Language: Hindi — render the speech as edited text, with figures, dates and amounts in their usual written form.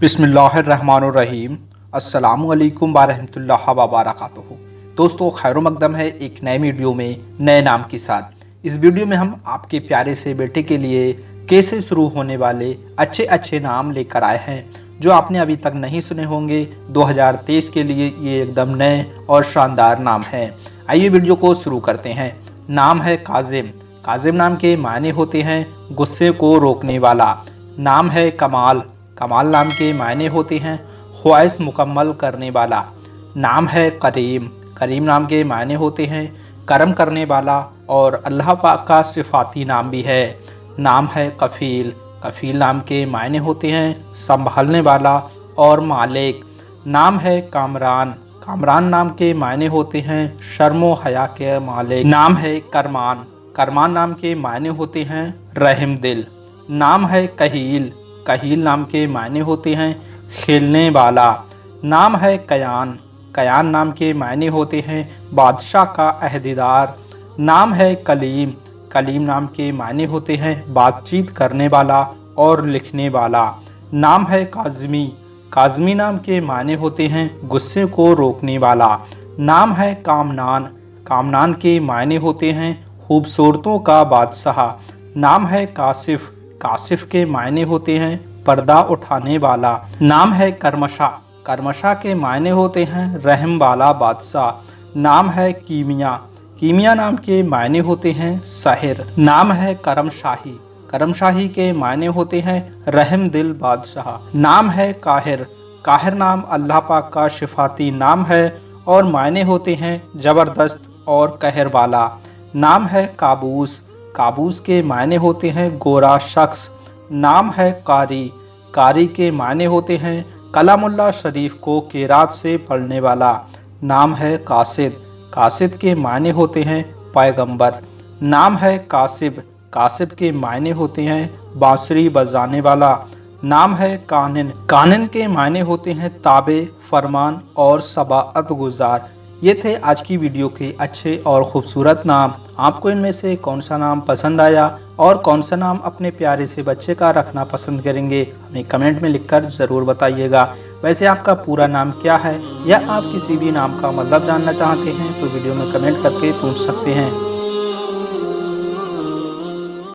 बिस्मिल्लाहिर्रहमानिर्रहीम। अस्सलामुअलैकुम वरहमतुल्लाहि वबरकातुहू। दोस्तों, खैर मकदम है एक नए वीडियो में नए नाम के साथ। इस वीडियो में हम आपके प्यारे से बेटे के लिए कैसे शुरू होने वाले अच्छे अच्छे नाम लेकर आए हैं जो आपने अभी तक नहीं सुने होंगे। 2023 के लिए ये एकदम नए और शानदार नाम हैं। आइए वीडियो को शुरू करते हैं। नाम है काजिम। काजिम नाम के मायने होते हैं गुस्से को रोकने वाला। नाम है कमाल। कमाल नाम के मायने होते हैं ख्वाहिश मुकम्मल करने वाला। नाम है करीम। करीम नाम के मायने होते हैं करम करने वाला और अल्लाह पाक का सिफाती नाम भी है। नाम है कफ़ील। कफ़ील नाम के मायने होते हैं संभालने वाला और मालिक। नाम है कामरान। कामरान नाम के मायने होते हैं शर्म व हया के मालिक। नाम है करमान। करमान नाम के मायने होते हैं रहम दिल। नाम है कहील। कहील नाम के मायने होते हैं खेलने वाला। नाम है कयान। कयान नाम के मायने होते हैं बादशाह का अहदेदार। नाम है कलीम। कलीम नाम के मायने होते हैं बातचीत करने वाला और लिखने वाला। नाम है काज़मी। काज़मी नाम के मायने होते हैं गुस्से को रोकने वाला। नाम है कामनान। कामनान के मायने होते हैं खूबसूरतों का बादशाह। नाम है कासिफ। कासिफ के मायने होते हैं पर्दा उठाने वाला। नाम है करमशा। करमशा के मायने होते हैं रहम वाला बादशाह। नाम है कीमिया। कीमिया नाम के मायने होते हैं साहिर। नाम है करमशाही। करमशाही के मायने होते हैं रहम दिल बादशाह। नाम है काहिर। काहिर नाम अल्लाह पाक का शिफाती नाम है और मायने होते हैं ज़बरदस्त और कहर वाला। नाम है काबूस। काबूस के मायने होते हैं गोरा शख्स। नाम है कारी। कारी के मायने होते हैं कलामुल्लाह शरीफ को किरात से पढ़ने वाला। नाम है कासिद। कासिद के मायने होते हैं पैगंबर। नाम है कासिब। कासिब के मायने होते हैं बांसुरी बजाने वाला। नाम है कानिन। कानिन के मायने होते हैं ताबे फरमान और सबाअत गुजार। ये थे आज की वीडियो के अच्छे और ख़ूबसूरत नाम। आपको इनमें से कौन सा नाम पसंद आया और कौन सा नाम अपने प्यारे से बच्चे का रखना पसंद करेंगे, हमें कमेंट में लिखकर ज़रूर बताइएगा। वैसे आपका पूरा नाम क्या है या आप किसी भी नाम का मतलब जानना चाहते हैं तो वीडियो में कमेंट करके पूछ सकते हैं।